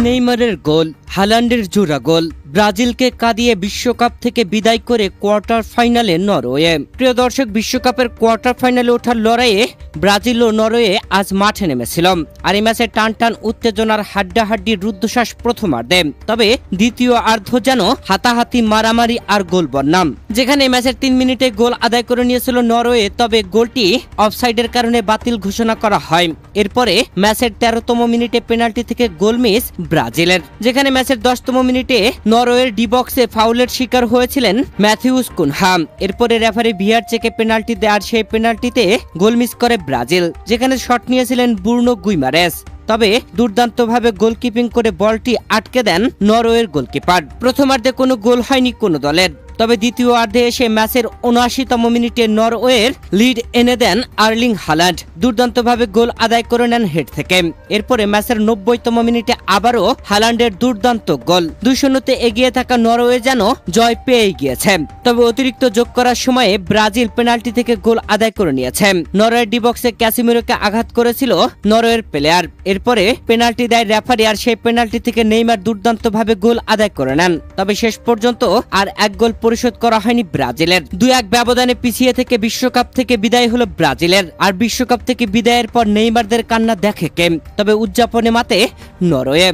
নেইমারের গোল, হালান্ডের জোড়া গোল, ব্রাজিলকে কাঁদিয়ে বিশ্বকাপ থেকে বিদায় করে কোয়ার্টার ফাইনালে নরওয়ে। প্রিয় দর্শক, বিশ্বকাপের কোয়ার্টার ফাইনালে ওঠার লড়াইয়ে ব্রাজিল ও নরওয়ে আজ মাঠে নেমেছিল। আর এই ম্যাচে টান উত্তেজনার হাড্ডাহাড্ডি রুদ্ধশ্বাস প্রথমার্ধে, তবে দ্বিতীয় অর্ধ যেন হাতাহাতি, মারামারি আর গোল বন্যাম। যেখানে ম্যাচের 3 মিনিটে গোল আদায় করে নিয়েছিল নরওয়ে, তবে গোলটি অফসাইডের কারণে বাতিল ঘোষণা করা হয়। এরপরে ম্যাচের 13তম মিনিটে পেনাল্টি থেকে গোল মিস ব্রাজিলের, যেখানে ম্যাচের 10তম মিনিটে নরওয়ের ডি বক্সে ফাউলের শিকার হয়েছিলেন ম্যাথিউস কুনহা। এরপরে রেফারি ভিআর চেকে পেনাল্টি দেয়, আর সেই পেনাল্টিতে গোল মিস করে ব্রাজিল, যেখানে শট নিয়েছিলেন ব্রুনো গুইমারেস। তবে দুর্দান্তভাবে গোলকিপিং করে বলটি আটকে দেন নরওয়ের গোলকিপার। প্রথমার্ধে কোনো গোল হয়নি কোনো দলের, তবে দ্বিতীয় অর্ধে এসে ম্যাচের ৭৯তম মিনিটে নরওয়ের লিড এনে দেন আর্লিং হালান্ড। দুর্দান্তভাবে গোল আদায় করে নেন হেড থেকে। এরপরে ম্যাচের ৯০তম মিনিটে আবারও হালান্ডের দুর্দান্ত গোল। ২-০তে এগিয়ে থাকা নরওয়ে যেন জয় পেয়ে গিয়েছে। তবে অতিরিক্ত যোগ করার সময়ে ব্রাজিল পেনাল্টি থেকে গোল আদায় করে নিয়েছে। নরওয়ের ডি বক্সে ক্যাসিমিরোকে আঘাত করেছিল নরওয়ের প্লেয়ার। এরপরে পেনাল্টি দেয় রেফারি, আর সেই পেনাল্টি থেকে নেইমার দুর্দান্তভাবে গোল আদায় করে নেন। তবে শেষ পর্যন্ত আর এক গোল পরিশোধ করা হয়নি ব্রাজিলের। ২-১ ব্যবধানে পিছিয়ে থেকে বিশ্বকাপ থেকে বিদায় হলো ব্রাজিলের। আর বিশ্বকাপ থেকে বিদায়ের পর নেইমারদের কান্না দেখে কে, তবে উদযাপনে মাতে নরওয়ে।